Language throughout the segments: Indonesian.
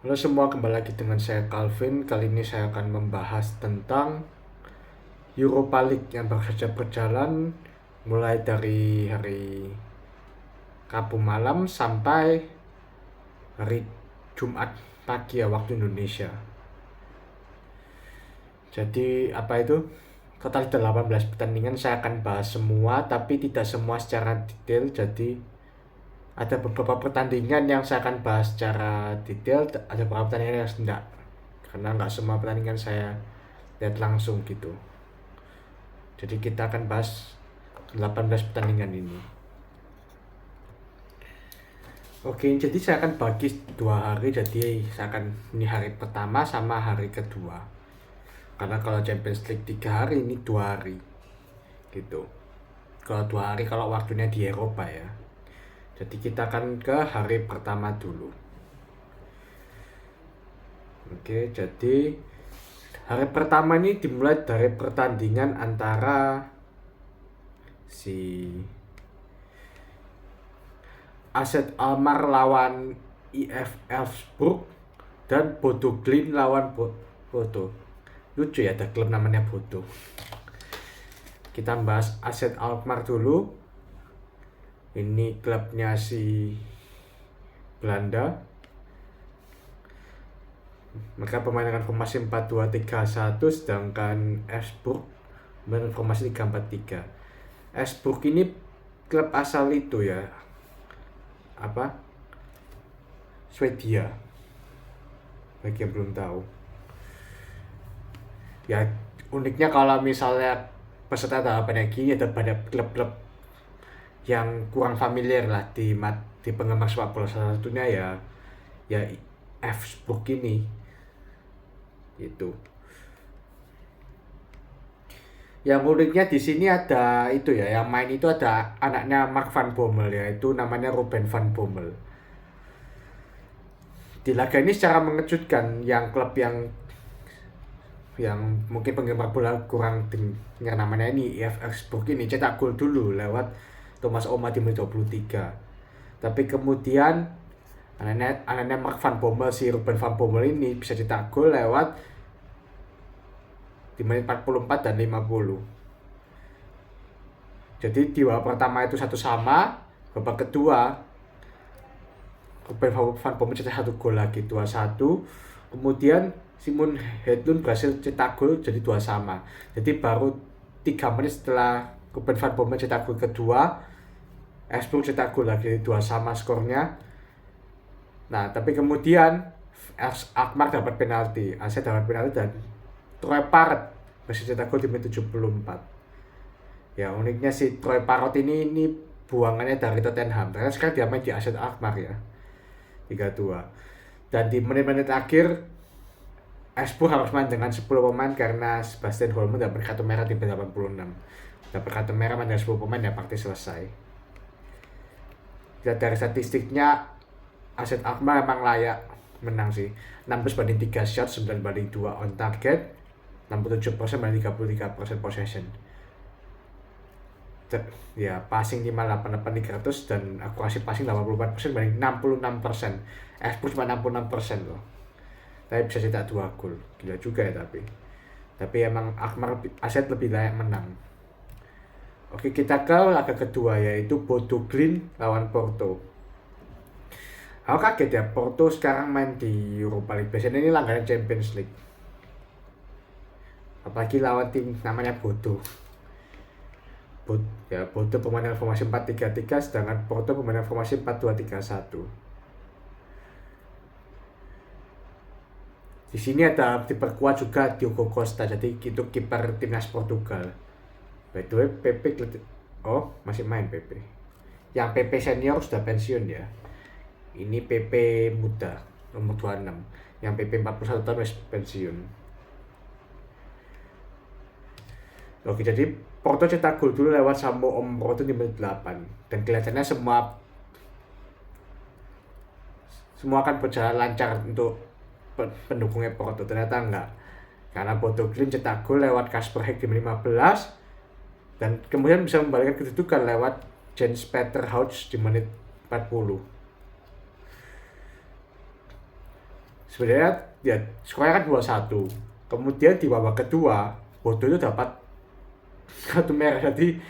Halo semua, kembali lagi dengan saya Calvin. Kali ini saya akan membahas tentang Europa League yang baru saja berjalan mulai dari hari Rabu malam sampai hari Jumat pagi ya waktu Indonesia. Jadi apa itu? Total 18 pertandingan, saya akan bahas semua tapi tidak semua secara detail. Jadi ada beberapa pertandingan yang saya akan bahas secara detail, ada beberapa pertandingan yang tidak. Karena nggak semua pertandingan saya lihat langsung gitu. Jadi kita akan bahas 18 pertandingan ini. Oke, jadi saya akan bagi 2 hari. Jadi saya akan ini hari pertama sama hari kedua. Karena kalau Champions League 3 hari, ini 2 hari gitu. Kalau 2 hari kalau waktunya di Eropa ya. Jadi kita akan ke hari pertama dulu. Oke, jadi hari pertama ini dimulai dari pertandingan antara si AZ Alkmaar lawan IF Elfsborg dan Bodo Glimt lawan Bodo. Lucu ya, ada klub namanya Bodo. Kita bahas AZ Alkmaar dulu. Ini klubnya si Belanda. Mereka bermain dengan formasi 4-2-3-1, sedangkan Elfsborg bermain formasi 3-4-3. Elfsborg ini klub asal itu ya, apa, Swedia, bagi yang belum tahu. Ya uniknya kalau misalnya peserta tahapan gini, ada banyak klub-klub yang kurang familiar lah di penggemar sepak bola. Salah satunya ya Elfsborg ini itu. Yang uniknya di sini ada itu ya, yang main itu ada anaknya Mark van Bommel, ya itu namanya Ruben van Bommel. Di laga ini secara mengejutkan, yang klub yang mungkin penggemar bola kurang dengar namanya ini, IF Elfsborg ini cetak gol dulu lewat Thomas Oma di menit 23. Tapi kemudian anaknya Mark van Bommel, si Ruben van Bommel ini bisa cetak gol lewat di menit 44 dan 50. Jadi di babak pertama itu 1-1, babak kedua Ruben van Bommel cetak 1 gol lagi, 2-1. Kemudian Simon Hedlund berhasil cetak gol jadi 2-2. Jadi baru 3 menit setelah Ruben van Bommel cetak gol kedua, Elfsborg cetak gol lagi, 2-2 skornya. Nah, tapi kemudian Alkmaar dapat penalti, AZ dapat penalti dan Troy Parrott masih cetak gol di menit 74. Ya uniknya si Troy Parrott ini buangannya dari Tottenham. Ternyata sekarang dia main di AZ Alkmaar ya. 3-2. Dan di menit-menit akhir Elfsborg harus main dengan 10 pemain karena Sebastian Holm dapat kartu merah di menit 86. Dapat kartu merah main dengan 10 pemain ya pasti selesai. Dan dari statistiknya AZ Alkmaar memang layak menang sih. 16-3 shot, 9-2 on target, 67% banding 33% possession. Ya passing 58-300 dan akurasi passing 84% banding 66%. Elfsborg cuma 66% loh. Tapi bisa cetak 2 gol. Gila juga ya tapi emang Alkmaar AZ lebih layak menang. Oke, kita ke laga kedua yaitu Bodo Glimt lawan Porto. Aku kaget ya, Porto sekarang main di Europa League. Biasanya ini langganan Champions League. Apalagi lawan tim namanya Bodo. Bodo pemain formasi 4-3-3, sedangkan Porto pemain formasi 4-2-3-1. Di sini ada diperkuat juga Diogo Costa, jadi itu kiper timnas Portugal. By the way, masih main PP. Yang PP senior sudah pensiun ya. Ini PP muda nomor 26. Yang PP 41 tahun masih pensiun. Oke, jadi Porto cetak gol dulu lewat Sambo Omroto di menit 8. Dan kelihatannya semua akan berjalan lancar untuk pendukungnya Porto. Ternyata enggak. Karena Bodo Glimt cetak gol lewat Kasper Heg di menit 15. Dan kemudian bisa membalikkan kedudukan lewat Jens Peter Hauts di menit 40. Sebenarnya ya skornya kan 2-1. Kemudian di babak kedua Bodo itu dapat kartu merah, jadi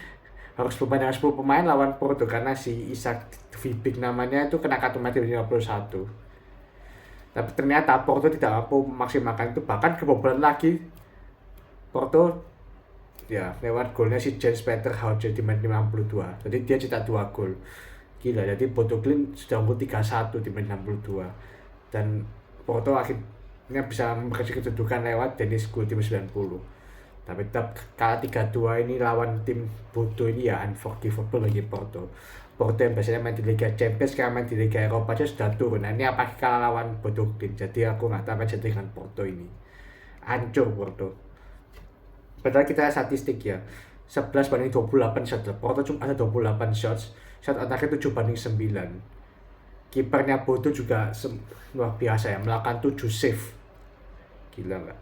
harus bermain dengan 10 pemain lawan Porto karena si Isak Vibik namanya itu kena kartu merah di 51. Tapi ternyata Porto tidak mampu memaksimalkan itu, bahkan kebobolan lagi Porto ya lewat golnya si James Peter Hauge di menit 52. Jadi dia cetak 2 gol. Gila, jadi Bodo Glimt sudah unggul 3-1 di menit 62. Dan Porto akhirnya bisa memperkecil kedudukan lewat Dennis Gol di menit 90. Tapi tetap kalah 3-2 ini lawan tim Bodo ini ya unforgivable bagi Porto. Porto yang biasanya main di Liga Champions, sekarang main di Liga Eropa aja sudah turun. Nah ini apalagi kalah lawan Bodo Glimt. Jadi aku nggak tahu apa jadi dengan Porto ini. Hancur Porto. Padahal kita statistik ya, 11 banding 28 shot. Porto cuma ada 28 shots. Shot attack-nya 7-9. Kipernya Bodo juga luar biasa ya, melakukan 7 save. Gila nggak?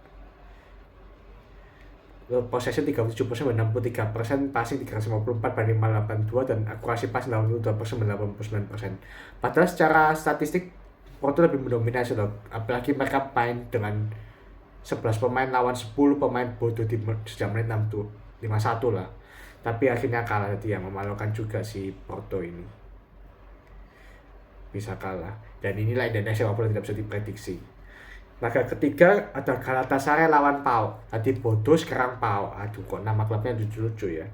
Possession 37%, 63%, passing 354 banding 82, dan akurasi pas 82%, 89%. Padahal secara statistik Porto lebih mendominasi loh, apalagi mereka main dengan 11 pemain lawan 10 pemain Bodo di sejak menit 51 lah. Tapi akhirnya kalah, jadi yang memalukan juga si Porto ini. Bisa kalah. Dan inilah Indonesia walaupun tidak bisa diprediksi. Laga ketiga ada Galatasaray lawan PAOK. Tadi Bodo, sekarang PAOK. Aduh, kok nama klubnya lucu-lucu ya.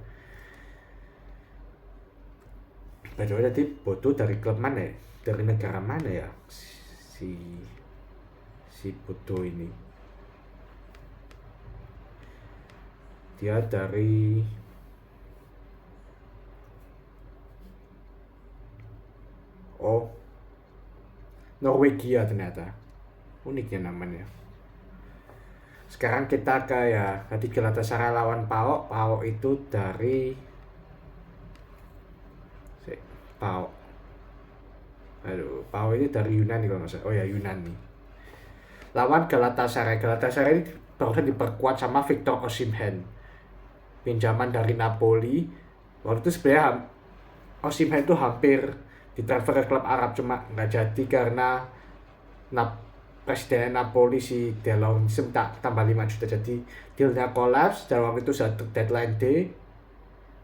Padahal tadi Bodo dari klub mana ya? Dari negara mana ya? Si Bodo ini. Dia dari Norwegia ternyata. Uniknya namanya. Sekarang kita ke ya tadi Galatasaray lawan PAOK. PAOK itu dari PAOK. Aduh, PAOK ini dari Yunani kalau nggak salah. Oh ya, Yunani. Lawan Galatasaray. Galatasaray ini barusan diperkuat sama Victor Osimhen, pinjaman dari Napoli. Waktu itu sebenarnya Osimhen itu hampir ditransfer ke klub Arab, cuma nggak jadi karena presiden Napoli si De Laurentiis minta tambah 5 juta, jadi dealnya kolaps. Dan waktu itu sudah deadline day,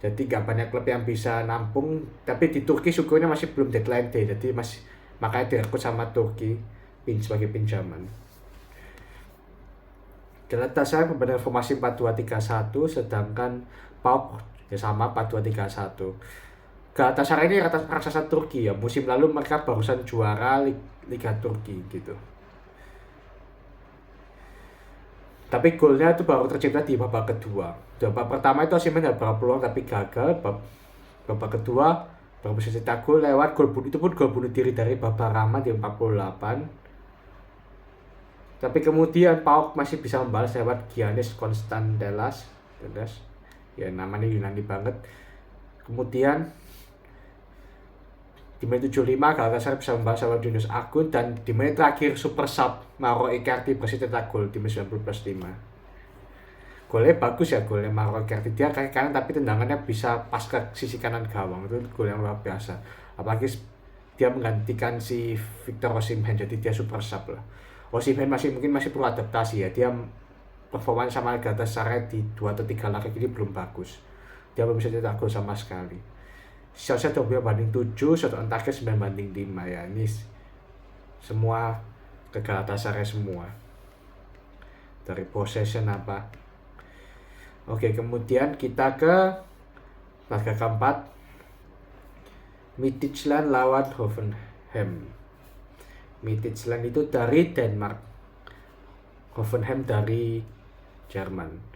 jadi gak banyak klub yang bisa nampung. Tapi di Turki syukurnya masih belum deadline day, jadi masih makanya direkrut sama Turki sebagai pinjaman. Galatasaray membenarkan formasi 4-2-3-1, sedangkan PAOK ya sama 4-2-3-1. Galatasaray ini raksasa Turki ya, musim lalu mereka barusan juara Liga Turki gitu. Tapi golnya itu baru tercipta di babak kedua. Babak pertama itu Osimhen ada berapa peluang tapi gagal. Babak kedua baru bisa cetak gol lewat gol bunuh, itu pun gol bunuh diri dari Baba Rahman di 48. Tapi kemudian PAOK masih bisa membalas lewat Giannis Konstantelas. Ya namanya Yunani banget. Kemudian di menit 75 Galatasaray bisa membalas lewat Yunus Akun, dan di menit terakhir super sub Mauro Icardi berhasil cetak gol di menit 90+5. Golnya bagus ya, golnya Mauro Icardi, dia kaki kanan tapi tendangannya bisa pas ke sisi kanan gawang. Itu gol yang luar biasa, apalagi dia menggantikan si Victor Osimhen, jadi dia super sub lah. Osimhen mungkin masih perlu adaptasi ya, dia performa sama Galatasaray di 2 atau 3 laga ini belum bagus, dia belum bisa cetak gol sama sekali. Shotnya 12-7, shot on target 9-5 ya. Ini semua ke Galatasaray semua. Dari possession apa. Oke, kemudian kita ke laga keempat, Midtjylland lawan Hoffenheim. Midtjylland itu dari Denmark, Hoffenheim dari Jerman.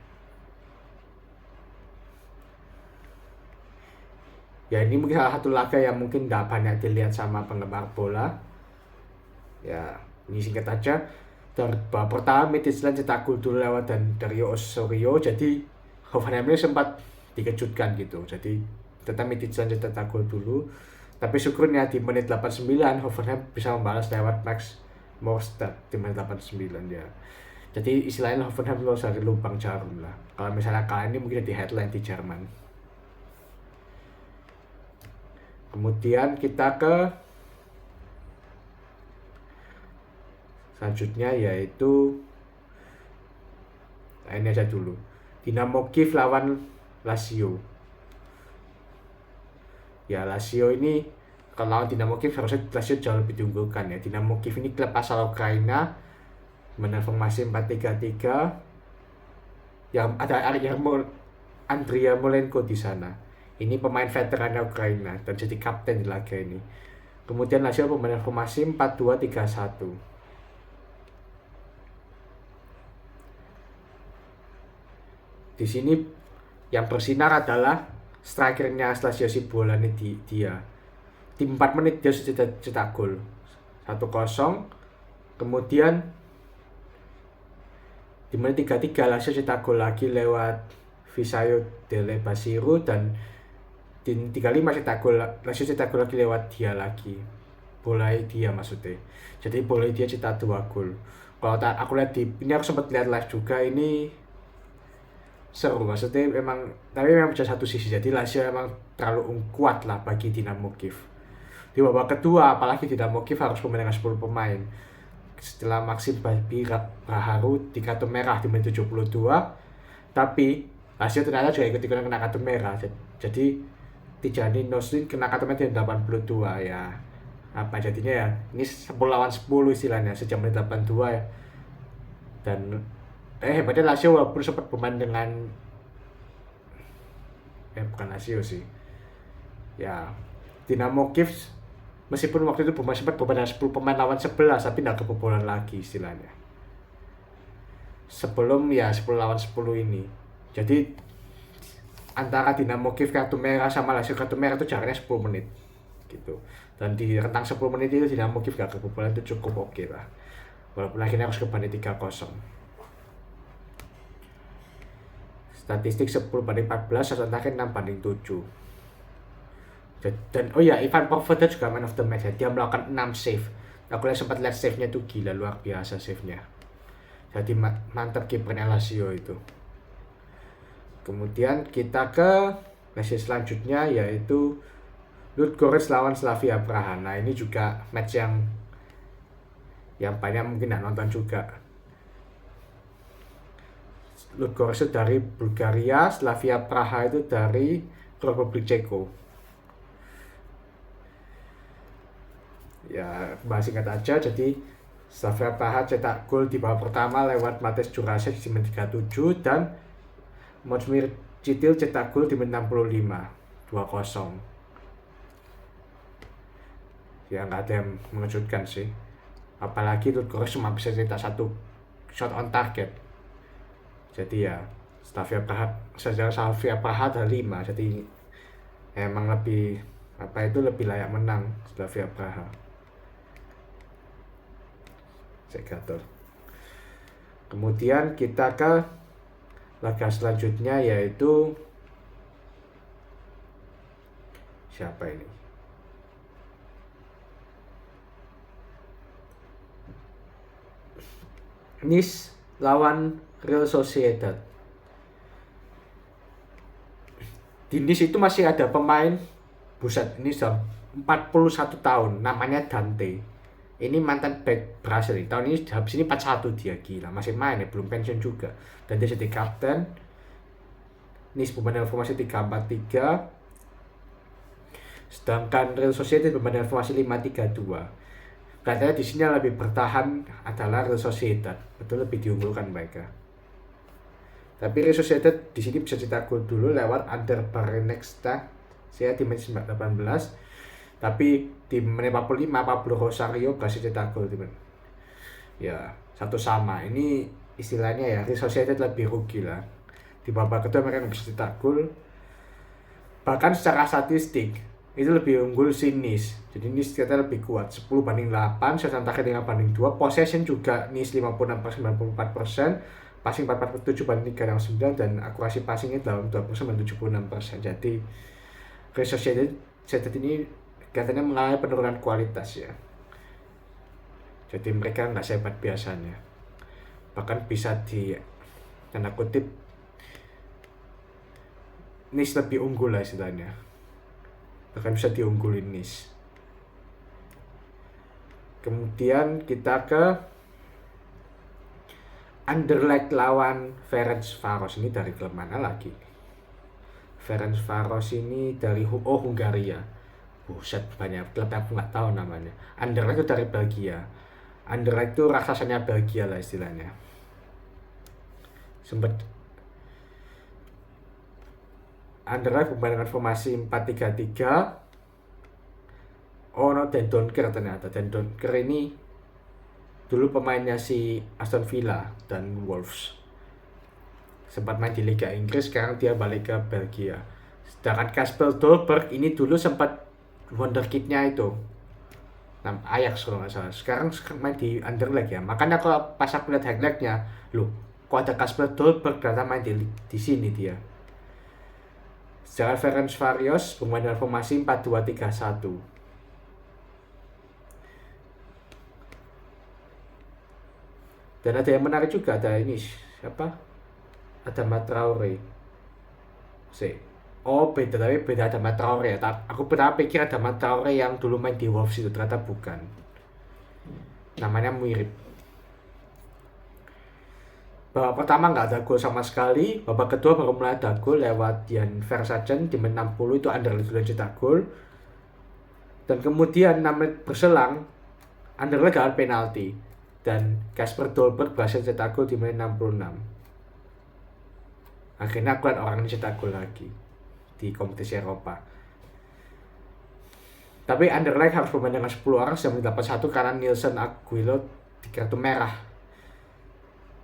Ya ini mungkin salah satu laga yang mungkin nggak banyak dilihat sama penggemar bola. Ya ini singkat aja. Dan babak pertama Midtjylland cetak gol dulu lewat dan Dario Osorio, jadi Hoffenheim ini sempat dikejutkan gitu. Jadi tetap Midtjylland cetak gol dulu. Tapi syukurnya di menit 89 Hoffenheim bisa membalas lewat Max Morstad di menit 89 ya. Jadi istilahnya Hoffenheim lolos dari lubang jarum lah. Kalau misalnya kalian ini mungkin di headline di Jerman. Kemudian kita ke Selanjutnya yaitu ini aja dulu. Dinamo Kiev lawan Lazio. Ya, Lazio ini kalau lawan Dinamo Kiev harusnya Lazio jauh lebih diunggulkan ya. Dinamo Kiev ini klub asal Ukraina dengan formasi 4-3-3 yang ada Andriy Yarmolenko di sana. Ini pemain veteran Ukraina dan jadi kapten di laga ini. Kemudian Lazio pemain formasi 4-2-3-1. Di sini yang bersinar adalah strikernya Lazio Cibolani dia. Di 4 menit dia sudah cetak gol 1-0. Kemudian di menit 33 Lazio cetak gol lagi lewat Visayo Dele Basiro, dan di 35 Lazio cetak gol lagi lewat dia lagi. Bolai dia maksudnya. Jadi bolai dia cetak 2 gol. Kalau aku lihat ini aku sempat lihat live juga, ini seru maksudnya tapi memang bisa satu sisi, jadi Lazio memang terlalu kuat lah bagi Dinamo Kiev. Di babak kedua apalagi Dinamo Kiev harus bermain dengan 10 pemain setelah Maxim Baharu di kartu merah di menit 72, tapi Lazio ternyata juga ikut-ikutan kena kartu merah. Jadi Tijani Noslin kena kartu merah di 82 ya. Apa jadinya ya, ini 10 lawan 10 istilahnya sejak menit 82 ya. Dan hebatnya Lazio walaupun sempat bermain dengan bukan Lazio sih ya, Dinamo Kiev meskipun waktu itu sempat bermain dengan 10 pemain lawan 11, tapi tidak kebobolan lagi istilahnya sebelum ya 10 lawan 10 ini. Jadi antara Dinamo Kiev kartu merah sama Lazio kartu merah itu jaraknya 10 menit gitu, dan di rentang 10 menit itu Dinamo Kiev gak kebobolan itu cukup oke lah, walaupun akhirnya harus kebanding 3-0. Statistik 10/14, shot on target 6/7. Dan Ivan Provoda juga man of the match ya. Dia melakukan 6 save. Aku sempat lihat save-nya tuh gila, luar biasa save-nya. Jadi mantap kipernya Lazio itu. Kemudian kita ke match selanjutnya yaitu Ludogorets lawan Slavia Praha. Nah, ini juga match yang banyak mungkin nggak nonton juga. Ludogorets itu dari Bulgaria, Slavia Praha itu dari Republik Ceko. Ya, bahas singkat aja, jadi Slavia Praha cetak gol di babak pertama lewat Matej Jurasek di menit 37 dan Mojmir Citil cetak gol di menit 65, 2-0. Ya, nggak ada yang mengejutkan sih. Apalagi Ludogorets cuma bisa cetak 1 shot on target. Jadi ya Slavia Praha ada 5, jadi emang lebih lebih layak menang Slavia Praha. Kemudian kita ke laga selanjutnya yaitu siapa ini? Nice lawan Real Sociedad. Di Nice itu masih ada pemain, buset, ini sudah 41 tahun, namanya Dante. Ini mantan back Brasil. Tahun ini habis ini 41 dia, gila, masih main ya, belum pensiun juga. Dan dia jadi kapten. Nice bermain dengan formasi 3-4-3. Sedangkan Real Sociedad bermain dengan formasi 5-3-2. Katanya di sini yang lebih bertahan adalah Real Sociedad, betul lebih diunggulkan mereka. Tapi Real Sociedad di sini bisa cetak gol dulu lewat Ander Barrenechea saya di menit 18. Tapi di menit 45 Pablo Rosario berhasil cetak gol ya 1-1. Ini istilahnya ya Real Sociedad lebih rugi lah. Di babak kedua mereka bisa cetak gol. Bahkan secara statistik itu lebih unggul si Nice. Jadi Nice ternyata lebih kuat, 10/8, shot on target 5/2, possession juga Nice 56-94%, passing 47/369, dan akurasi passingnya dalam 20%-76%. Jadi Real Sociedad ini katanya mengalami penurunan kualitas ya. Jadi mereka nggak sehebat biasanya. Bahkan bisa di tanda kutip Nice lebih unggul lah istilahnya. Bahkan bisa diunggulin Nice. Kemudian kita ke Anderlecht lawan Ferencváros ini dari klub mana lagi? Ferencváros ini dari Hungaria. Buset, banyak klub aku nggak tahu namanya. Anderlecht itu dari Belgia. Anderlecht itu raksasanya Belgia lah istilahnya. Sempet Anderlecht bermain dengan formasi 4-3-3. Oh no, Dan Donker ternyata. Dan Donker ini dulu pemainnya si Aston Villa dan Wolves. Sempat main di Liga Inggris, sekarang dia balik ke Belgia. Sedangkan Kasper Dolberg ini dulu sempat wonderkidnya itu Ajax kalau nggak salah. Sekarang main di Anderlecht ya. Makanya kalau pas aku lihat highlightnya, loh, kok ada Kasper Dolberg ternyata main di sini dia. Sedangkan Ferencváros bermain dengan formasi 4-2-3-1. Dan ada yang menarik juga, ada ini siapa? Adama Traore. Beda, tapi beda Adama Traore ya. Aku pernah pikir Adama Traore yang dulu main di Wolves itu, ternyata bukan. Namanya mirip. Babak pertama nggak ada gol sama sekali. Babak kedua baru mulai ada gol lewat Jan Versace di menit 60, itu Anderlecht sudah cetak gol. Dan kemudian 6 menit berselang Anderlecht gagal penalti dan Kasper Dolberg berhasil cetak gol di menit 66. Akhirnya aku lihat orang ini cetak gol lagi di kompetisi Eropa. Tapi Anderlecht harus bermain dengan 10 orang sudah menit 81 karena Nielsen Aguilo di kartu merah.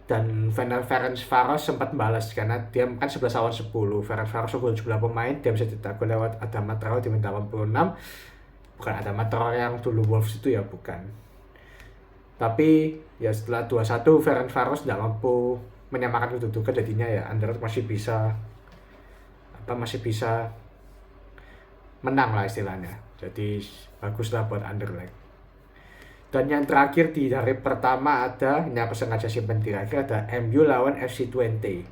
Dan Ferencváros sempat membalas karena dia kan 11 lawan 10. Ferencváros unggul jumlah pemain, dia bisa cetak gol lewat Adama Traore di menit 86. Bukan Adama Traore yang dulu Wolves itu ya, bukan. Tapi ya setelah 2-1 Ferencváros tidak mampu menyamakan kedudukan, jadinya ya Anderlecht masih bisa menang lah istilahnya. Jadi baguslah buat Anderlecht. Dan yang terakhir di hari pertama ada, ini aku sengaja simpan di akhir, ada MU lawan FC Twente.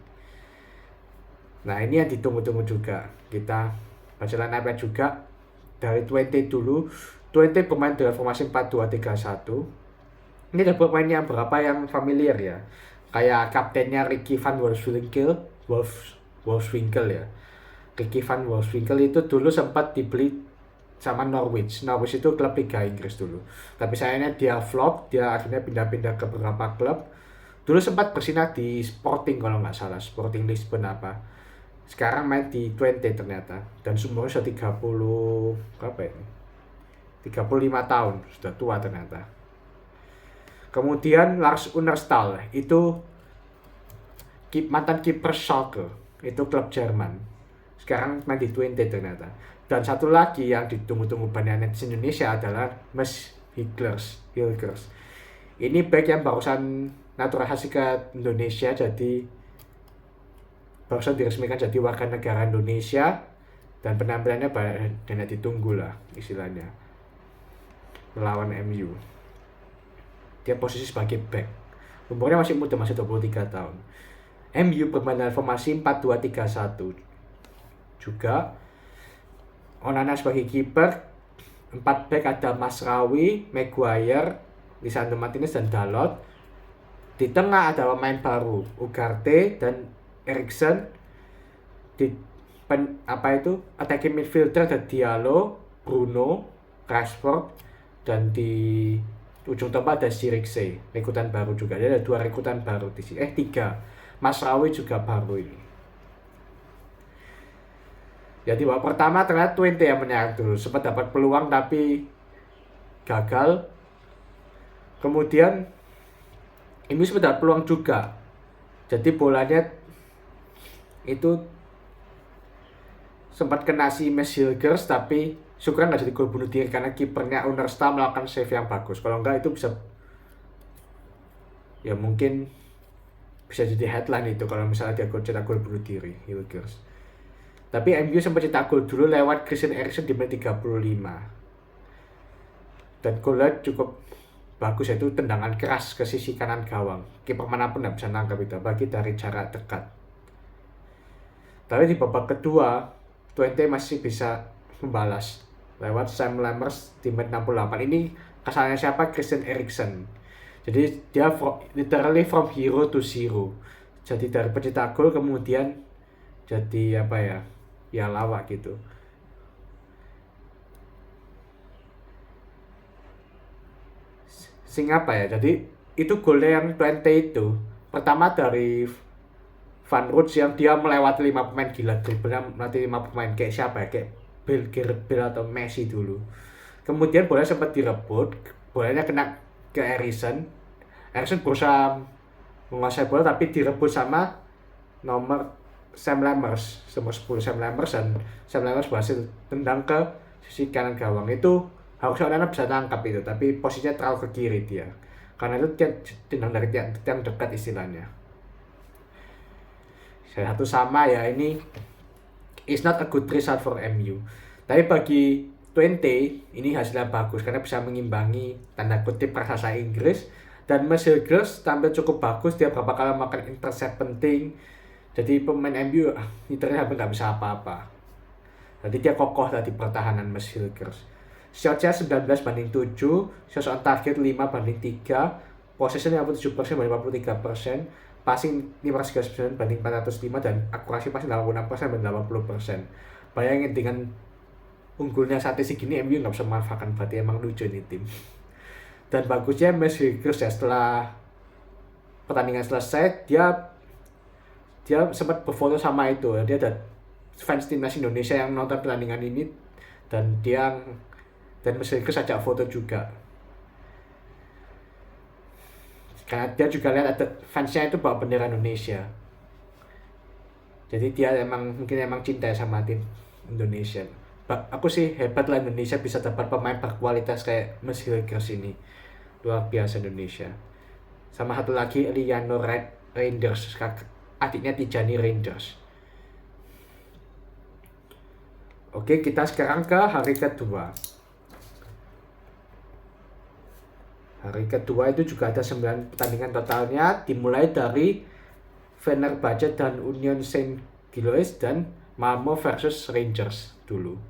Nah ini yang ditunggu-tunggu juga. Kita baca line-up juga dari Twente dulu. Twente bermain dengan formasi 4-2-3-1. Ini ada pemain yang berapa yang familiar ya. Kayak kaptennya Ricky van Wolfswinkel ya. Ricky van Wolfswinkel itu dulu sempat dibeli sama Norwich. Norwich itu klub Liga Inggris dulu. Tapi sayangnya dia flop, dia akhirnya pindah-pindah ke beberapa klub. Dulu sempat bersinar di Sporting kalau nggak salah, Sporting Lisbon apa. Sekarang main di Twente ternyata. Dan umurnya sudah 35 tahun, sudah tua ternyata. Kemudian Lars Unnerstal, itu mantan kiper Schalke, itu klub Jerman. Sekarang main di Twente ternyata. Dan satu lagi yang ditunggu-tunggu banyak netizen Indonesia adalah Mas Hilgers. Ini back yang barusan naturalisasi ke Indonesia, jadi barusan diresmikan jadi warga negara Indonesia, dan penampilannya banyak ditunggu lah istilahnya melawan MU. Dia posisi sebagai back. Umurnya masih muda, masih 23 tahun. MU bermain dalam formasi 4-2-3-1 juga. Onana sebagai kiper, 4 back ada Masraoui, Maguire, Lisandro Martinez dan Dalot. Di tengah ada pemain baru, Ugarte dan Eriksen. Attacking midfielder ada Diallo, Bruno, Rashford, dan di ujung tombak ada Zirkzee, rekrutan baru juga. Jadi ada 2 rekrutan baru di sini. 3. Masraoui juga baru ini. Jadi babak pertama ternyata Twente yang menyerang dulu, sempat dapat peluang tapi gagal. Kemudian ini sempat dapat peluang juga. Jadi bolanya itu sempat kena si Mes Hilgers, tapi syukur nggak jadi gol bunuh diri karena kipernya Unnerstal melakukan save yang bagus. Kalau enggak itu bisa, ya mungkin bisa jadi headline itu kalau misalnya dia cetak gol bunuh diri Hilgers. Tapi MU sempat cetak gol dulu lewat Christian Eriksen di menit 35. Dan golnya cukup bagus, yaitu tendangan keras ke sisi kanan gawang. Kiper manapun tidak bisa nangkap itu, bagi dari jarak dekat. Tapi di babak kedua, Twente masih bisa membalas lewat Sam Lammers di menit 68. Ini kesalahannya siapa? Christian Eriksen. Jadi dia literally from hero to zero. Jadi dari pencetak gol kemudian jadi apa ya? Ya lawak gitu. Sing apa ya? Jadi itu golnya yang 20 itu pertama dari Van Roots yang dia melewati 5 pemain gila, dribblenya melewati 5 pemain kayak siapa ya? Kayak Gareth Bale atau Messi dulu. Kemudian bola sempat direbut, bolanya kena ke Eriksen. Eriksen berusaha menguasai bola tapi direbut sama nomor Sam Lammers, nomor 10 Sam Lammers, dan Sam Lammers berhasil tendang ke sisi kanan gawang. Itu harusnya Onana bisa tangkap itu, tapi posisinya terlalu ke kiri dia. Karena itu dia tendang dari tiang dekat istilahnya. Satu sama ya, ini is not a good result for MU. Tapi bagi 20 ini hasilnya bagus karena bisa mengimbangi tanda kutip raksasa Inggris, dan Maguire tampil cukup bagus, dia berapa kali makan intercept penting. Jadi pemain MU literally hampir nggak bisa apa-apa. Jadi dia kokoh tadi pertahanan Maguire. Shotnya 19-7, shots on target 5-3, possession 57% banding 53%, passing 539 banding 405, dan akurasi passing 86% banding 80%. Bayangin dengan unggulnya statistik gini MU nggak bisa memanfaatkan, berarti emang lucu nih tim. Dan bagusnya Maguire ya, setelah pertandingan selesai dia sempat berfoto sama itu, dia ada fans timnas Indonesia yang nonton pertandingan ini, dan Maguire ajak foto juga karena dia juga lihat ada fansnya itu bawa bendera Indonesia. Jadi dia mungkin cinta sama tim Indonesia. Aku sih hebat lah Indonesia bisa dapat pemain berkualitas kayak Maguire ini, luar biasa Indonesia. Sama satu lagi Liano Reinders, adiknya Tijani Reinders. Oke, kita sekarang ke hari kedua. Hari kedua itu juga ada 9 pertandingan totalnya, dimulai dari Fenerbahce dan Union Saint-Gilloise dan Malmo versus Rangers dulu.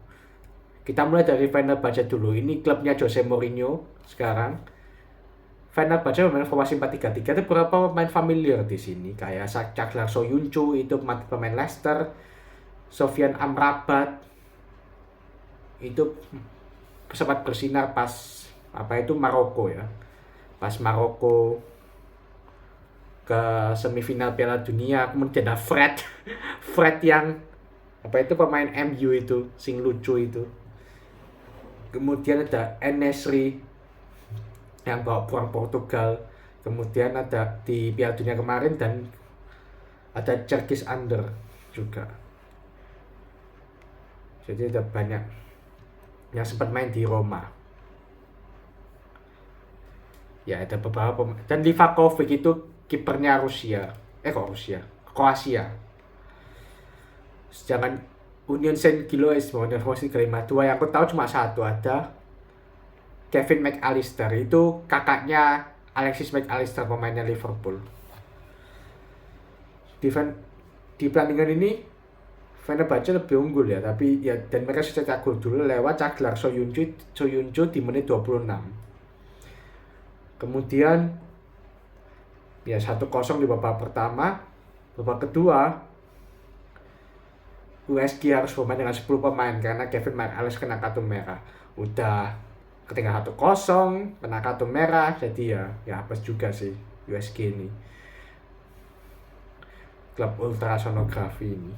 Kita mulai dari Fenerbahce dulu. Ini klubnya Jose Mourinho sekarang. Fenerbahce bermain formasi 4-3-3. Itu beberapa pemain familiar di sini kayak Çağlar Soyuncu itu pemain Leicester, Sofyan Amrabat itu sempat bersinar pas Maroko ya. Pas Maroko ke semifinal Piala Dunia. Kemudian ada Fred yang pemain MU itu sing lucu itu. Kemudian ada En-Nesyri yang bawa pulang Portugal. Kemudian ada di Piala Dunia kemarin, dan ada Cengiz Under juga. Jadi ada banyak yang sempat main di Roma. Ya ada beberapa dan Livakovic itu kipernya Kroasia. Sedangkan Union Saint-Gilloise formasi kelima, dua yang aku tahu cuma satu, ada Kevin McAllister, itu kakaknya Alexis McAllister pemainnya Liverpool. Di pertandingan ini Fenerbahce lebih unggul ya, tapi ya dan mereka cetak gol dulu lewat Çağlar Soyuncu di menit 26. Kemudian ya 1-0 di babak pertama. Babak kedua USG harus bermain dengan 10 pemain karena Kevin McAllister kena kartu merah. Udah ketinggalan 1-0, kena kartu merah, jadi ya hapus juga sih USG ini. Klub ultrasonografi ini.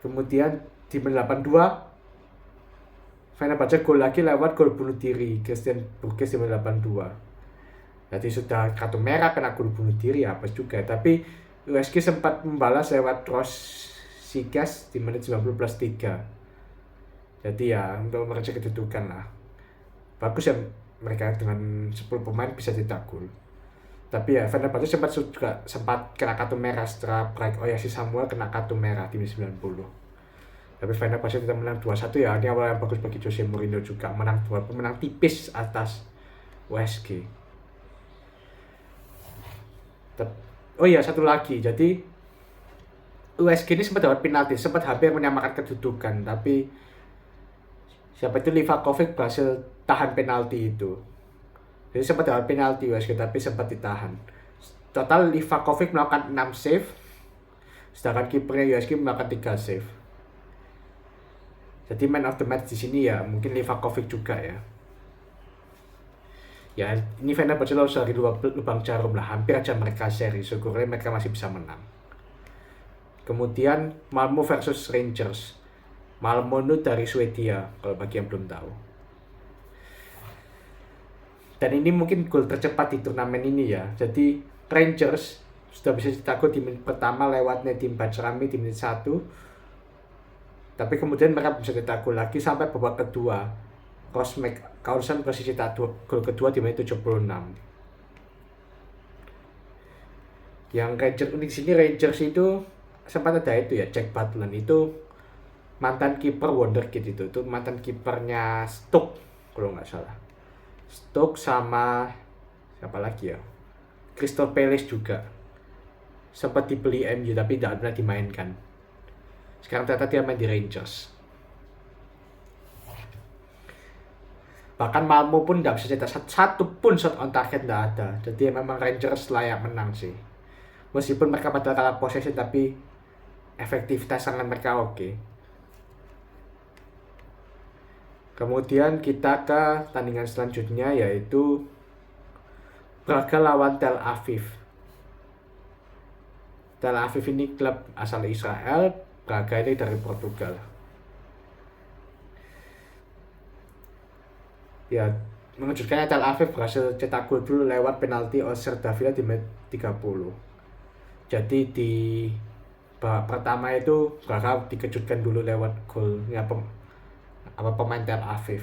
Kemudian di menit 82 Fenerbahce gol lagi lewat gol bunuh diri Christian Burgess di menit 82. Jadi sudah kartu merah kena gol bunuh diri, apa juga. Tapi USG sempat membalas lewat Rosikas di menit 90+3. Jadi ya untuk mereka kedudukan lah. Bagus ya mereka dengan 10 pemain bisa cetak gol. Tapi ya Fenerbahce sempat kena kartu merah setelah Bright Oyarzun Samuel kena kartu merah di menit 90. Tapi Fenerbahce tetap menang 2-1 ya. Ini awal yang bagus bagi Jose Mourinho juga, menang tipis atas USG. Oh iya, satu lagi. Jadi USG ini sempat dapat penalti, sempat hampir menyamakan kedudukan, tapi siapa itu Livakovic berhasil tahan penalti itu. Jadi sempat dapat penalti USG tapi sempat ditahan. Total Livakovic melakukan 6 save, sedangkan kipernya USG melakukan 3 save. Jadi man of the match di sini ya mungkin Livakovic juga ya. Ya ini Fenerbahce lolos dari lubang jarum lah, hampir aja mereka seri, syukurnya mereka masih bisa menang. Kemudian Malmo versus Rangers. Malmo itu dari Swedia kalau bagi yang belum tahu. Dan ini mungkin gol tercepat di turnamen ini ya. Jadi Rangers sudah bisa cetak gol di menit pertama lewat Nedim Bajrami di menit 1. Tapi kemudian mereka bisa cetak gol lagi sampai babak kedua. Ross McCausland berhasil cetak gol kedua di menit 76. Yang Rangers unik sini, Rangers itu sempat ada itu ya, Jack Butland itu mantan kiper wonderkid itu mantan kipernya Stoke kalau nggak salah. Stoke sama siapa lagi ya, Crystal Palace juga sempat dibeli MU tapi tidak pernah dimainkan. Sekarang ternyata dia main di Rangers. Bahkan Malmo pun tidak bisa cetak satu pun shot on target, tidak ada. Jadi memang Rangers layak menang sih. Meskipun mereka pada kalah possession tapi efektivitas sangat mereka oke. Kemudian kita ke tandingan selanjutnya yaitu Braga lawan Tel Aviv. Tel Aviv ini klub asal Israel, Braga ini dari Portugal. Ya, mengejutkannya Tel Aviv berhasil cetak gol dulu lewat penalti Oser Davila di menit 30. Jadi di babak pertama itu Braga dikejutkan dulu lewat golnya pemain Tel Aviv.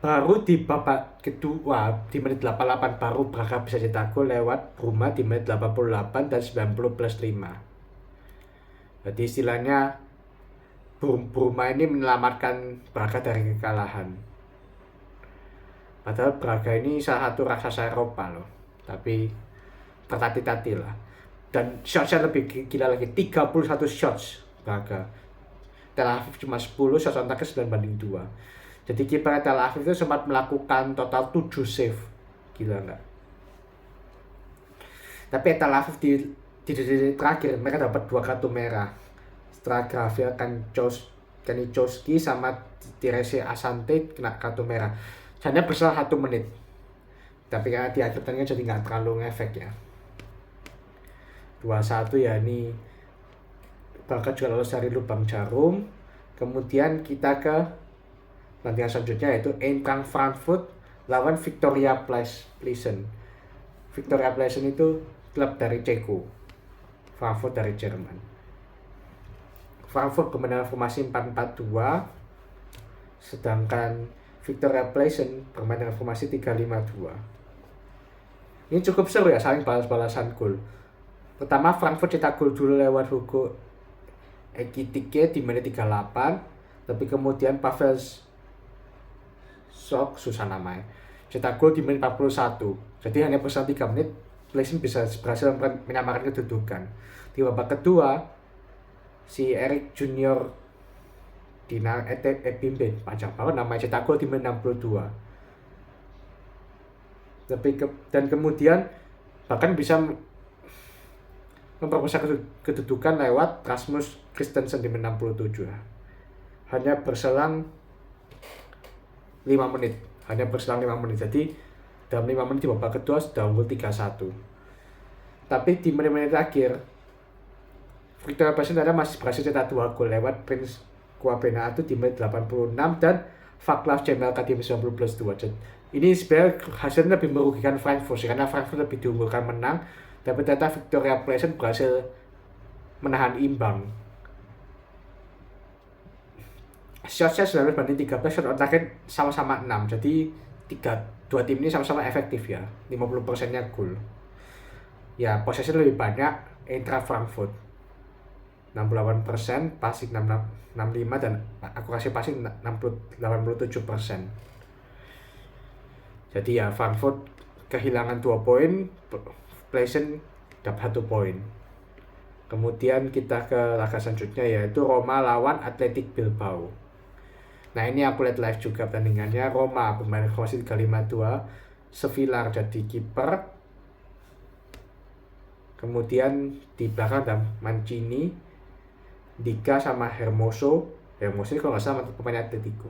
Baru di babak kedua di menit 88 baru Braga bisa cetak gol lewat Bruma di menit 88 dan 90 plus 5. Jadi istilahnya Bruma ini menyelamatkan Braga dari kekalahan. Padahal Braga ini salah satu raksasa Eropa loh, tapi tertati-tati lah. Dan shotsnya lebih gila lagi, 31 shots Braga. Tel Aviv cuma 10, shots on target 9-2. Jadi kiper Tel Aviv itu sempat melakukan total 7 save. Gila enggak? Tapi Tel Aviv di terakhir mereka dapat 2 kartu merah. Setelah Gravia Kanichowski sama Tirese Asante kena kartu merah. Hanya berselang 1 menit. Tapi karena di akhir tandingan jadi nggak terlalu ngefek ya. 2-1 ya, ini Braga juga lolos dari lubang jarum. Kemudian kita ke pertandingan selanjutnya yaitu Eintracht Frankfurt lawan Victoria Pleasant. Victoria Pleasant itu klub dari Ceko, Frankfurt dari Jerman. Frankfurt bermain formasi 4-4-2, sedangkan Victoria Pleasant bermain dengan formasi 3-5-2. Ini cukup seru ya, saling balas-balasan gol. Pertama Frankfurt cetak gol dulu lewat Hugo Ekitike di menit 38, tapi kemudian Pavel Sok, susah namanya, cetak gol di menit 41. Jadi hanya berselang 3 menit Pleasant bisa berhasil menyamakan kedudukan. Di babak kedua si Eric Junior Dina Ebimbe, panjang banget namanya, cetak gol di menit 62. Dan kemudian bahkan bisa memperbesar kedudukan lewat Rasmus Christensen di menit 67. Hanya berselang 5 menit. Jadi dalam 5 menit di babak kedua sudah unggul 3-1. Tapi di menit-menit akhir Victoria Pleasant masih berhasil cetak 2 gol lewat Prince Kouabenatu di menit 86 dan Vaclav Jemelka di menit 90 plus 2. Ini sebenarnya hasilnya lebih merugikan Frankfurt karena Frankfurt lebih diunggulkan menang, tapi ternyata Victoria Pleasant berhasil menahan imbang. Shotnya 19-13, shot on target sama-sama 6. Jadi dua tim ini sama-sama efektif ya, 50%-nya gol. Ya, possession lebih banyak Eintracht Frankfurt 68%, passing 65 dan akurasi passing 87%. Jadi ya Frankfurt kehilangan 2 poin, Pleasant dapat 1 poin. Kemudian kita ke laga selanjutnya yaitu Roma lawan Athletic Bilbao. Nah ini aku lihat live juga pertandingannya. Roma pemain Kroasia 352, Sevilla jadi kiper. Kemudian di belakang ada Mancini, Dika sama Hermoso. Hermoso ini kalau nggak salah pemain Atletico.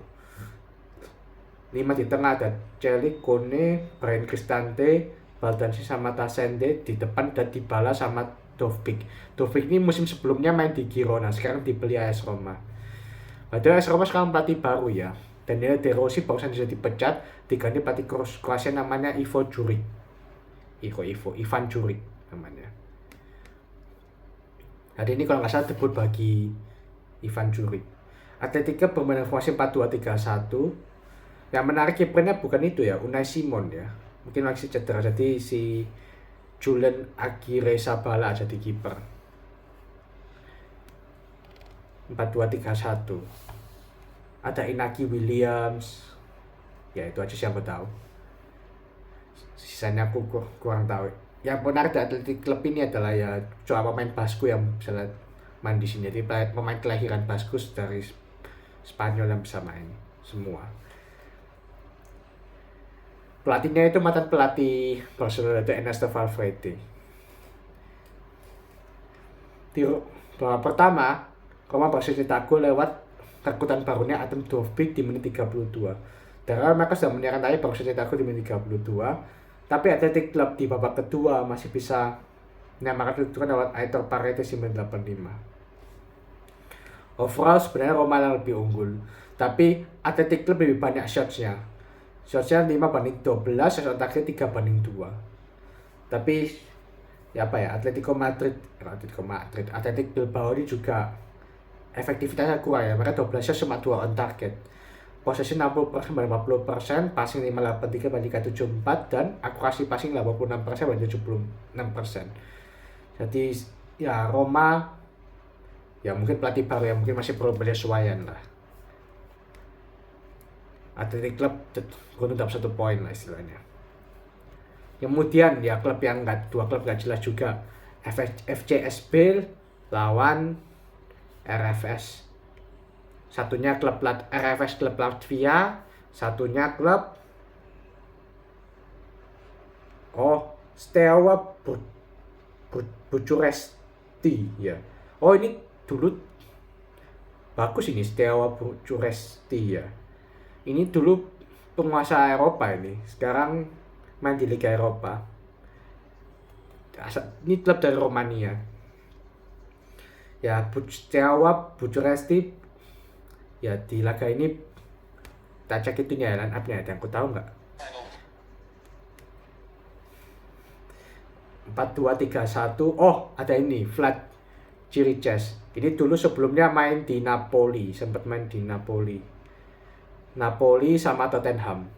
5 di tengah ada Celik, Kone, Brian Cristante, Baldanzi sama Tasende. Di depan ada Dybala sama Dovbyk. Dovbyk ini musim sebelumnya main di Girona, sekarang dibeli AS Roma. Padahal AS Roma sekarang pelatih baru ya. Daniel De Rossi barusan sudah dipecat, diganti pelatih Kroasia namanya Ivan Juric namanya. Hari ini kalau nggak salah debut bagi Ivan Juric. Atletico bermain formasi 4-2-3-1. Yang menarik kipernya bukan itu ya, Unai Simon ya. Mungkin masih cedera, jadi si Julian Aguirre Zabala jadi kiper. 4-2-3-1. Ada Inaki Williams. Ya itu aja siapa tahu. Sisanya aku kurang tahu. Yang menarik dari Athletic Club ini adalah ya cuma pemain Basku yang bisa main di sini. Jadi pemain kelahiran Baskus dari Spanyol yang bisa main semua. Pelatihnya itu mantan pelatih Barcelona, itu Ernesto Valverde. Di babak pertama, Roma berhasil cetak gol lewat kekuatan barunya Adam Dovbyk di menit 32. Dan mereka sudah menyerang tadi baru saja cetak gol di menit 32. Tapi Athletic Club di babak kedua masih bisa menyamakan kedudukan lewat Aitor Paredes di menit 85. Overall sebenarnya Roma yang lebih unggul, tapi Athletic Club lebih banyak shots-nya. Shots-nya 5-12, shots on target 3-2. Tapi ya apa ya, Atletico Bilbao ini juga efektivitasnya kurang ya. Mereka 12 shots cuma 2 on target. Possession 60% banding 40%, passing 583 banding 74, dan akurasi passing 86% banding 76%. Jadi ya Roma ya mungkin pelatih baru yang mungkin masih perlu penyesuaian lah. Athletic Club untuk dapat 1 poin lah istilahnya. Kemudian ya dua klub nggak jelas juga. FCSB lawan RFS. Satunya RFS klub Latvia, satunya klub Steaua Bucuresti ya. Oh ini dulu bagus ini Steaua Bucuresti ya. Ini dulu penguasa Eropa ini, sekarang main di Liga Eropa. Ini klub dari Romania. Ya Steaua Bucuresti ya di laga ini tak cek itunya line up-nya, ada yang aku tahu nggak? 4-2-3-1. Oh ada ini Vlad Chiriches. Ini dulu sebelumnya main di Napoli, sempat main di Napoli sama Tottenham.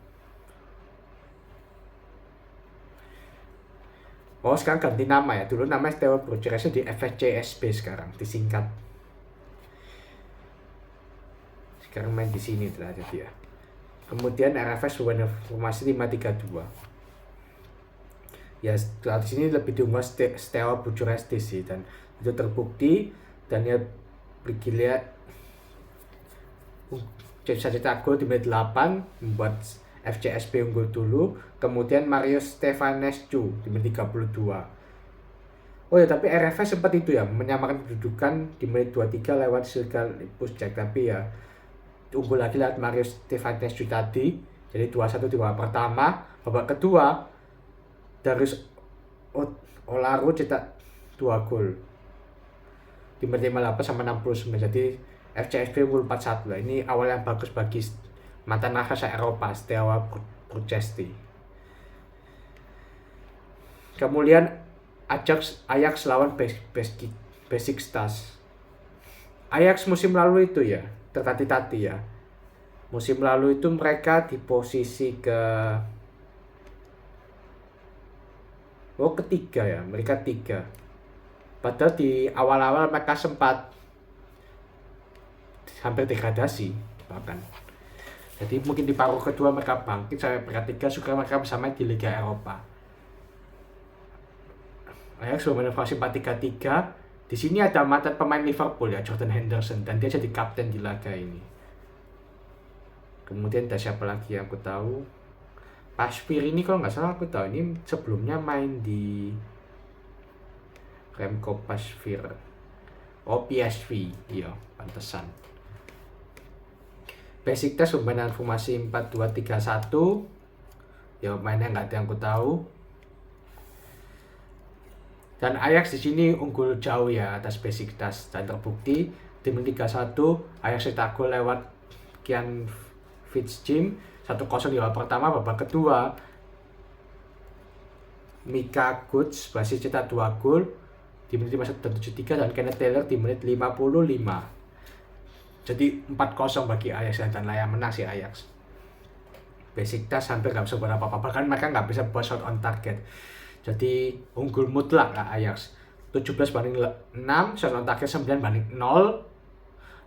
Oh sekarang ganti nama ya, dulu namanya Steaua Bucuresti di FCSB, sekarang disingkat. Sekarang main di sini telah jadi ya. Kemudian RFS bermain formasi 5-3-2. Ya di sini lebih diunggah Steaua Bucuresti sih, dan itu terbukti. Daniel Briglia cetak gol di menit 8 membuat FCSB unggul dulu. Kemudian Mario Stefanescu di menit 32. Oh ya, tapi RFS sempat itu ya menyamakan kedudukan di menit 23 lewat Silka Puščák, tapi ya unggul lagi lewat Mario Stefanescu tadi. Jadi 2-1 di babak pertama. Babak kedua Darius Olaru cetak 2 gol di menit 58 sama 69. Jadi FCSB unggul 4-1 lah. Ini awal yang bagus bagi mantan raksasa Eropa Steaua Bucuresti. Kemudian Ajax lawan Besiktas. Ajax musim lalu itu ya tertati-tati ya. Musim lalu itu mereka di posisi ketiga ya, mereka 3. Padahal di awal-awal mereka sempat hampir degradasi bahkan. Jadi mungkin di paruh kedua mereka bangkit sampai peringkat 3, supaya mereka bisa main di Liga Eropa. Ajax bermain formasi 4-3-3. Di sini ada mantan pemain Liverpool ya, Jordan Henderson, dan dia jadi kapten di laga ini. Kemudian ada siapa lagi yang aku tahu? Pashvir ini kalau nggak salah aku tahu ini sebelumnya main di Remco Pashvir. Oh, PSV, iya, pantesan. Basic test pembenahan formasi 4-2-3-1. Ya mainnya nggak ada yang aku tahu. Dan Ajax di sini unggul jauh ya atas basic test dan terbukti tim Liga 1 Ajax cetak gol lewat Kian Fitzjim 1-0 di babak pertama. Babak kedua Mika Guts berhasil cetak 2 gol di menit 73 dan Kenneth Taylor di menit 55. Jadi 4-0 bagi Ajax dan layak menang si Ajax. Basic test hampir nggak bisa buat apa-apa, bahkan mereka nggak bisa buat shot on target. Jadi unggul mutlak lah Ajax. 17-6, shot on target 9-0.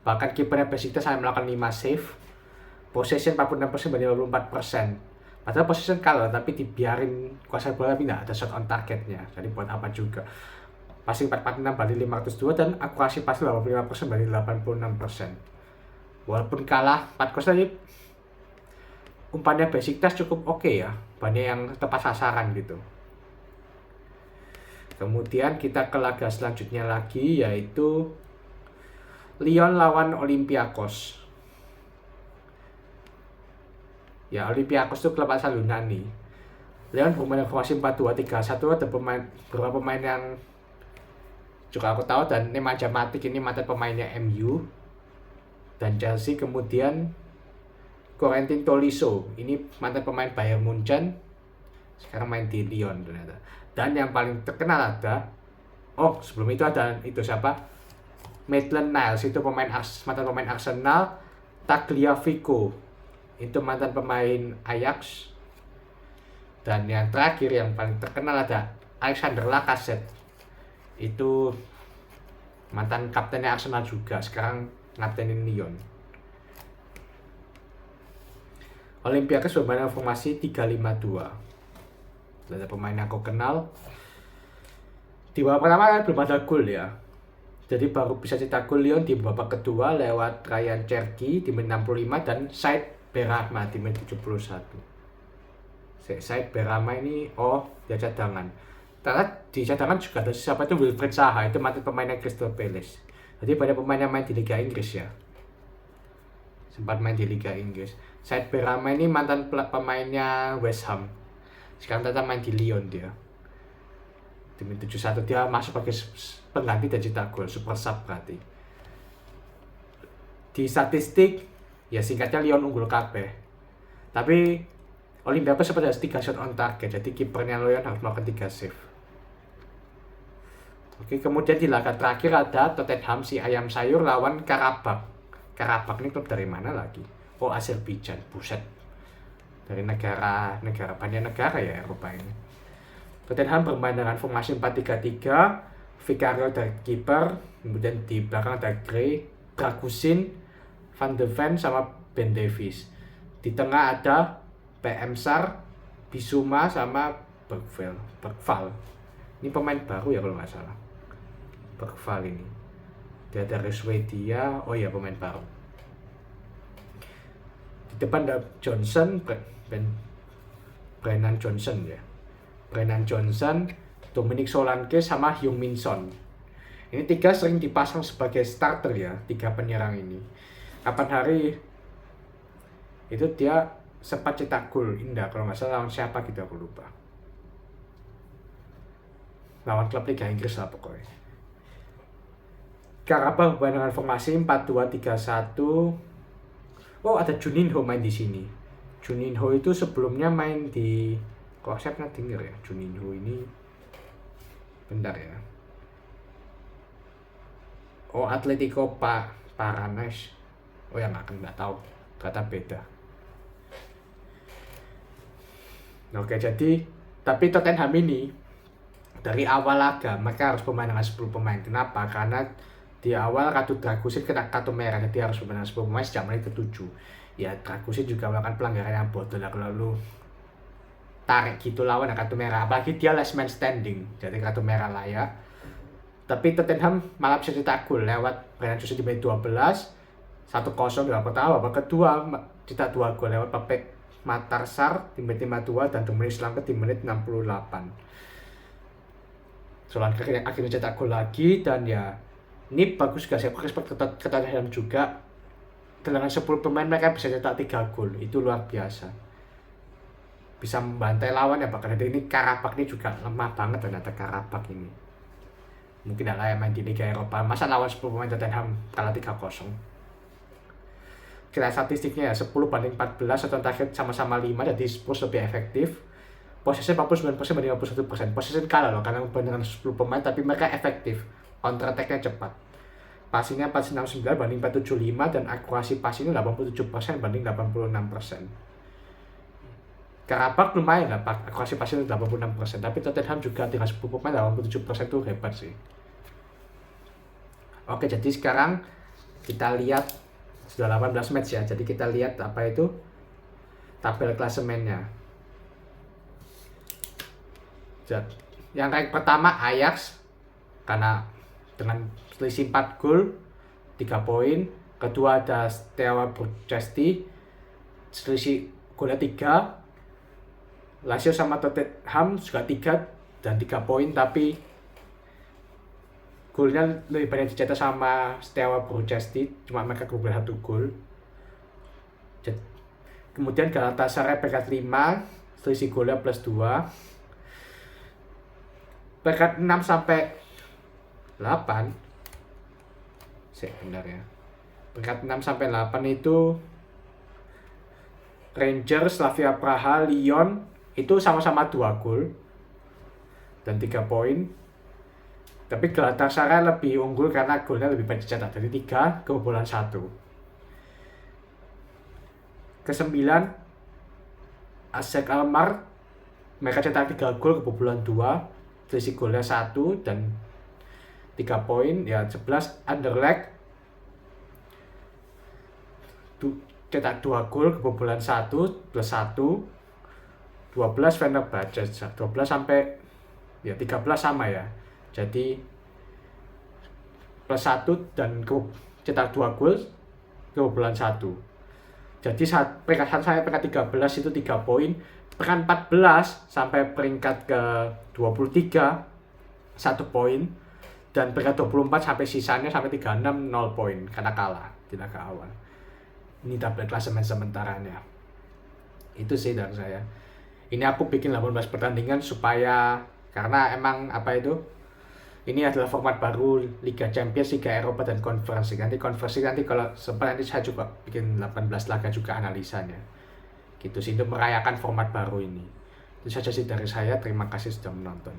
Bahkan kipernya basic test hanya melakukan 5 save. Possession 46% banding 54%. Padahal possession kalah tapi dibiarin kuasai bola tapi nggak ada shot on targetnya. Jadi buat apa juga. Passing 446 banding 502 dan akurasi passing 85% banding 86%. Walaupun kalah 4-0 tadi umpannya basic test cukup oke ya. Banyak yang tepat sasaran gitu. Kemudian kita ke laga selanjutnya lagi yaitu Lyon lawan Olympiakos. Ya, Olympiakos itu klub asal Yunani. Lyon bermain formasi 4-2-3-1, ada beberapa pemain yang juga aku tahu dan Nemanja Matic ini mantan pemainnya MU dan Chelsea. Kemudian Corentin Tolisso ini mantan pemain Bayern Munchen, sekarang main di Lyon ternyata. Dan yang paling terkenal ada, sebelum itu ada siapa? Maitland Niles itu mantan pemain Arsenal. Tagliafico itu mantan pemain Ajax. Dan yang terakhir yang paling terkenal ada Alexander Lacazette. Itu mantan kaptennya Arsenal juga, sekarang ngaptenin Lyon. Olympiakos bermain formasi 3-5-2. Ada pemain yang aku kenal. Di babak pertama belum ada gol ya. Jadi baru bisa cetak gol Lyon di babak kedua lewat Ryan Cherki di menit 65 dan Said Berrahma di menit 71. Said Berrahma ini dia cadangan. Ternyata di cadangan juga ada siapa itu Wilfried Zaha, itu mantan pemainnya Crystal Palace. Jadi banyak pemain yang main di Liga Inggris ya. Sempat main di Liga Inggris. Said Berrahma ini mantan pemainnya West Ham. Sekarang ternyata main di Lyon dia. Di menit 71 dia masuk sebagai pengganti dan cetak gol, super sub berarti. Di statistik ya singkatnya Lyon unggul kabeh. Tapi Olympiakos sempat ada 3 shot on target, jadi kipernya Lyon harus melakukan 3 save. Oke, kemudian di laga terakhir ada Tottenham si ayam sayur lawan Karabakh. Karabakh ini klub dari mana lagi? Azerbaijan, buset. Dari negara banyak negara ya Eropa ini. Tottenham bermain dengan formasi 4-3-3, Vicario dari kiper, kemudian di belakang ada Gray, Dragusin, Van de Ven sama Ben Davies. Di tengah ada PM Sar, Bissouma sama Bergval. Ini pemain baru ya kalau nggak salah. Bergval ini. Dia dari Swedia, pemain baru. Di depan ada Johnson, Brennan Johnson, Dominic Solanke sama Heung-min Son. Ini 3 sering dipasang sebagai starter ya, 3 penyerang ini. Kapan hari itu dia sempat cetak gol indah kalau nggak salah lawan siapa gitu aku lupa. Lawan klub Liga Inggris lah pokoknya. Karabakh bermain dengan formasi 4-2-3-1. Ada Juninho main di sini. Juninho itu sebelumnya main di, kok saya pernah dengar ya Juninho ini. Bentar ya. Atletico Paranaense. Nggak tahu. Ternyata beda. Oke, jadi tapi Tottenham ini dari awal laga mereka harus bermain dengan 10 pemain. Kenapa? Karena di awal Dragusin kena kartu merah, jadi harus bermain dengan 10 pemain sejak menit ke-7. Ya, Dragusin juga melakukan pelanggaran yang bodoh lah kalau lu tarik gitu lawan kartu merah. Apalagi dia last man standing, jadi kartu merah lah ya. Tapi Tottenham malah bisa cetak gol lewat Brennan Johnson di menit 12, 1-0 di babak pertama. Babak kedua cetak 2 gol lewat Papek Matar Sarr di menit 52 dan Dominic Solanke di menit 68. Solanke akhirnya cetak gol lagi, dan ya ini bagus juga, saya respect ke Tottenham juga. Dengan 10 pemain mereka bisa cetak 3 gol, itu luar biasa. Bisa membantai lawan ya, bahkan ini Karabakh ini juga lemah banget ternyata Karabakh ini. Mungkin ada yang main di Liga Eropa, masa lawan 10 pemain Tottenham kalah 3-0. Kita statistiknya ya 10 banding 14, atau target sama-sama 5, jadi Spurs lebih efektif. Posisi 49% banding 51%. Posisi kalah loh, karena dengan 10 pemain tapi mereka efektif. Counter attack-nya cepat. Passingnya 469 banding 475, dan akurasi passingnya 87% banding 86%. Karabakh lumayan lah, akurasi passingnya 86%. Tapi Tottenham juga dengan 10 pemain 87% itu hebat sih. Oke, jadi sekarang kita lihat sudah 18 match ya. Jadi kita lihat apa itu tabel klasemennya. Yang rank pertama Ajax karena dengan selisih 4 gol 3 poin. Kedua ada Steaua Bucuresti selisih golnya 3. Lazio sama Tottenham juga 3 dan 3 poin, tapi golnya lebih banyak dicetak sama Steaua Bucuresti, cuma mereka kebobolan 1 gol. Kemudian Galatasaray peringkat 5 selisih golnya +2. Peringkat 6 sampai 8. Benar ya. Peringkat 6 sampai 8 itu Rangers, Slavia Praha, Lyon itu sama-sama 2 gol dan 3 poin. Tapi Galatasaray lebih unggul karena golnya lebih banyak dicetak, dari 3 kebobolan 1. Ke-9 ASEC Alkmaar, mereka cetak 3 gol kebobolan 2. Selisih golnya 1 dan 3 poin. Ya 11 Anderlecht cetak 2 gol kebobolan 1 +1. 12 Fenerbahce 12 sampai ya 13 sama ya. Jadi +1 dan cetak 2 gol kebobolan 1. Jadi peringkat 1 sampai peringkat 13 itu 3 poin. Peringkat 14 sampai peringkat ke-23 1 poin, dan peringkat 24 sampai sisanya sampai 36 0 poin karena kalah di laga awal. Ini tabel klasemen sementaranya. Itu sih dari saya. Ini aku bikin 18 pertandingan supaya, karena emang apa itu, ini adalah format baru Liga Champions, Liga Eropa, dan konferensi. Nanti kalau sempat nanti saya juga bikin 18 laga juga analisanya. Gitu sih, untuk merayakan format baru ini. Itu saja sih dari saya. Terima kasih sudah menonton.